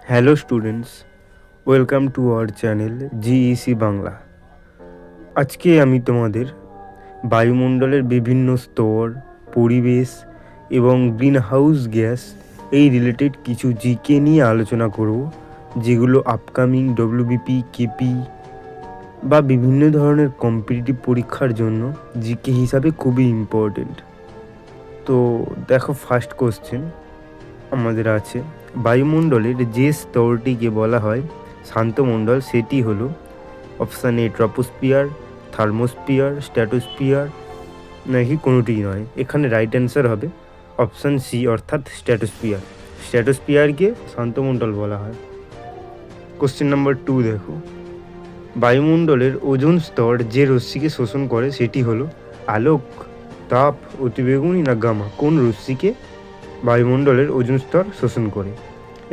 Hello students, welcome to our channel GEC Bangla. আজকে আমি তোমাদের বায়ুমণ্ডলের বিভিন্ন স্তর, পরিবেশ এবং গ্রিন হাউস গ্যাস এই রিলেটেড কিছু জিকে নিয়ে আলোচনা করব, যেগুলো আপকামিং ডব্লিউবিপি, কেপি বা বিভিন্ন ধরনের কম্পিটিটিভ পরীক্ষার জন্য জিকে হিসাবে খুবই ইম্পর্টেন্ট। তো দেখো, ফার্স্ট কোশ্চেন আমাদের আছে, বায়ুমণ্ডলের যে স্তরটিকে বলা হয় শান্তমণ্ডল সেটি হলো option A troposphere, thermosphere, stratosphere, নাকি কোনোটিই নয়। এখানে রাইট অ্যান্সার হবে অপশান সি অর্থাৎ স্ট্র্যাটোস্ফিয়ার। স্ট্র্যাটোস্ফিয়ারকে শান্তমণ্ডল বলা হয়। কোশ্চেন নাম্বার 2 দেখো, বায়ুমণ্ডলের ওজোন স্তর যে রশ্মিকে শোষণ করে সেটি হলো আলোক, তাপ, অতিবেগুনি না গামা? কোন রশ্মিকে বায়ুমণ্ডলের ওজোন স্তর শোষণ করে?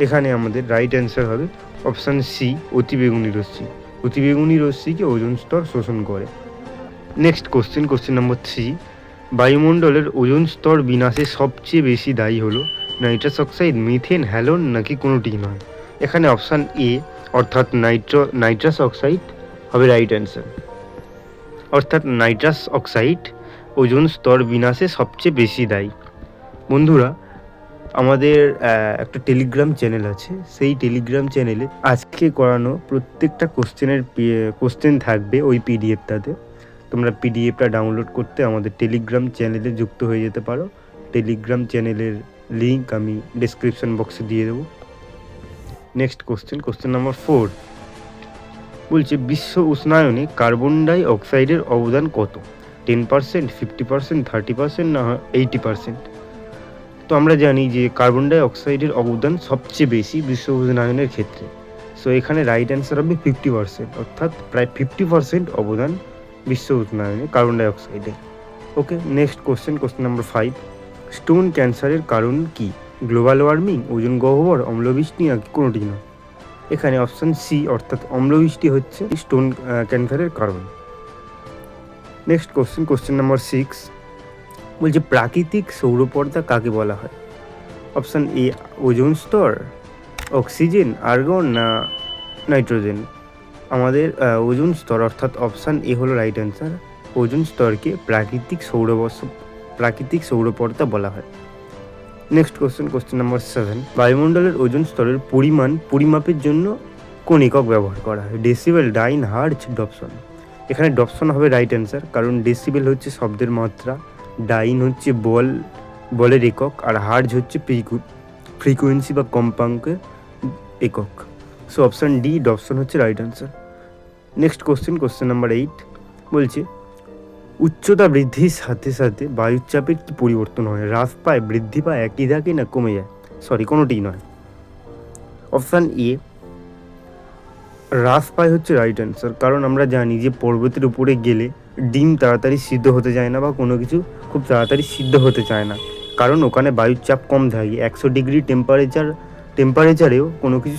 এখানে আমাদের রাইট অ্যান্সার হবে অপশান সি অতিবেগুনি রশ্মি। অতিবেগুনি রশ্মিকে ওজোন স্তর শোষণ করে। নেক্সট কোশ্চেন নাম্বার 3, বায়ুমণ্ডলের ওজোন স্তর বিনাশে সবচেয়ে বেশি দায়ী হলো নাইট্রাস অক্সাইড, মিথেন, হ্যালোন, নাকি কোনোটি নয়? এখানে অপশান এ অর্থাৎ নাইট্রাস অক্সাইড হবে রাইট অ্যান্সার। অর্থাৎ নাইট্রাস অক্সাইড ওজোন স্তর বিনাশে সবচেয়ে বেশি দায়ী। বন্ধুরা, আমাদের একটা টেলিগ্রাম চ্যানেল আছে, সেই টেলিগ্রাম চ্যানেলে আজকে করানো প্রত্যেকটা কোশ্চেন থাকবে ওই পিডিএফটাতে। তোমরা পিডিএফটা ডাউনলোড করতে আমাদের টেলিগ্রাম চ্যানেলে যুক্ত হয়ে যেতে পারো। টেলিগ্রাম চ্যানেলের লিঙ্ক আমি ডেসক্রিপশন বক্সে দিয়ে দেবো। নেক্সট কোশ্চেন নাম্বার 4 বলছে, বিশ্ব উষ্ণায়নে কার্বন ডাই অক্সাইডের অবদান কত? 10%, 50%, 30% না 80%? তো আমরা জানি যে কার্বন ডাই অক্সাইডের অবদান সবচেয়ে বেশি বিশ্ব উষ্ণায়নের ক্ষেত্রে। সো এখানে রাইট অ্যান্সার হবে 50%, অর্থাৎ প্রায় 50% অবদান বিশ্ব উষ্ণায়নে কার্বন ডাই অক্সাইডের। ওকে, নেক্সট কোশ্চেন নাম্বার 5, স্টোন ক্যান্সারের কারণ কি? গ্লোবাল ওয়ার্মিং, ওজোন গহ্বর, অম্লবৃষ্টি, নাকি কোনোটি না? এখানে অপশান সি অর্থাৎ অম্লবৃষ্টি হচ্ছে স্টোন ক্যান্সারের কারণ। নেক্সট কোশ্চেন নাম্বার 6 বলছে, প্রাকৃতিক সৌরপর্দা কাকে বলা হয়? অপশান এ ওজোন স্তর, অক্সিজেন, আর্গন, না নাইট্রোজেন? আমাদের ওজোন স্তর অর্থাৎ অপশান এ হলো রাইট অ্যান্সার। ওজোন স্তরকে প্রাকৃতিক সৌরপর্দা বলা হয়। নেক্সট কোশ্চেন নাম্বার 7, বায়ুমণ্ডলের ওজোন স্তরের পরিমাপের জন্য কোন একক ব্যবহার করা হয়? ডেসিবেল, ডাইন, হার্জ, ডপসন? এখানে ডপসন হবে রাইট অ্যান্সার, কারণ ডেসিবেল হচ্ছে শব্দের মাত্রা, ডাইন হচ্ছে বলের একক, আর হার্জ হচ্ছে ফ্রিকোয়েন্সি বা কম্পাঙ্কের একক। সো অপশান ডি ডপসন হচ্ছে right answer. Next question number 8 বলছে, উচ্চতা বৃদ্ধির সাথে সাথে বায়ুচাপের কি পরিবর্তন হয়? হ্রাস পায়, বৃদ্ধি পায়, একই থাকে, না কমে যায়? কোনোটিই নয়। অপশান এ হ্রাস পায় হচ্ছে রাইট অ্যান্সার, কারণ আমরা জানি যে পর্বতের উপরে গেলে ডিম তাড়াতাড়ি সিদ্ধ হতে যায় না বা কোনো কিছু খুব তাড়াতাড়ি সিদ্ধ হতে চায় না, কারণ ওখানে বায়ুর চাপ কম থাকে। 100 ডিগ্রি টেম্পারেচারেও কোনো কিছু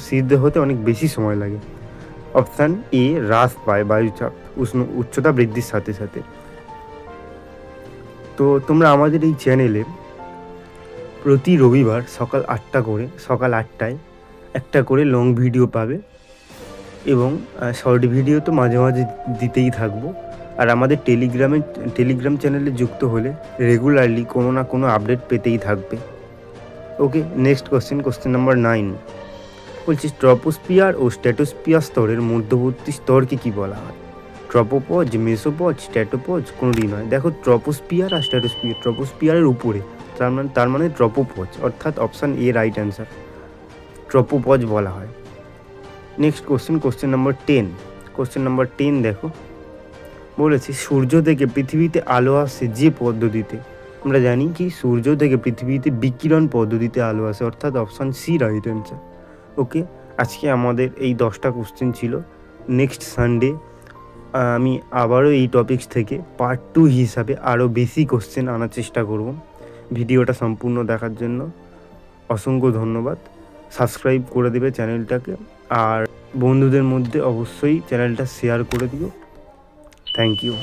সিদ্ধ হতে অনেক বেশি সময় লাগে। অপশান এ হ্রাস পায় বায়ুচাপ উচ্চতা বৃদ্ধির সাথে সাথে। তো তোমরা আমাদের এই চ্যানেলে প্রতি রবিবার সকাল 8টায় একটা করে লং ভিডিও পাবে, এবং শর্ট ভিডিও তো মাঝে মাঝে দিতেই থাকবো। আর আমাদের টেলিগ্রাম চ্যানেলে যুক্ত হলে রেগুলারলি কোনো না কোনো আপডেট পেতেই থাকবে। ওকে, নেক্সট কোশ্চেন নাম্বার 9 বলছি, ট্রপোস্ফিয়ার ও স্ট্র্যাটোস্ফিয়ার স্তরের মধ্যবর্তী স্তরকে কি বলা হয়? ট্রপোপজ, মেসোপজ, স্ট্র্যাটোপজ, কোনোটি নয়। দেখো, ট্রপোস্ফিয়ার আর স্ট্র্যাটোস্ফিয়ার, ট্রপোস্ফিয়ারের উপরে, তার মানে ট্রপোপজ, অর্থাৎ option A right answer, tropopause বলা হয়। নেক্সট কোশ্চেন নাম্বার 10 দেখো, বলেছে সূর্য থেকে পৃথিবীতে আলো আসে যে পদ্ধতিতে? আমরা জানি কি সূর্য থেকে পৃথিবীতে বিকিরণ পদ্ধতিতে আলো আসে, অর্থাৎ অপশান সি রাইট অ্যান্সার। ওকে, আজকে আমাদের এই 10টা কোশ্চেন ছিল। নেক্সট সানডে আমি আবারও এই টপিকস থেকে পার্ট 2 হিসাবে আরও বেশি কোশ্চেন আনার চেষ্টা করব। ভিডিওটা সম্পূর্ণ দেখার জন্য অসংখ্য ধন্যবাদ। সাবস্ক্রাইব করে দেবে চ্যানেলটাকে, আর বন্ধুদের মধ্যে অবশ্যই চ্যানেলটা শেয়ার করে দিও। Thank you.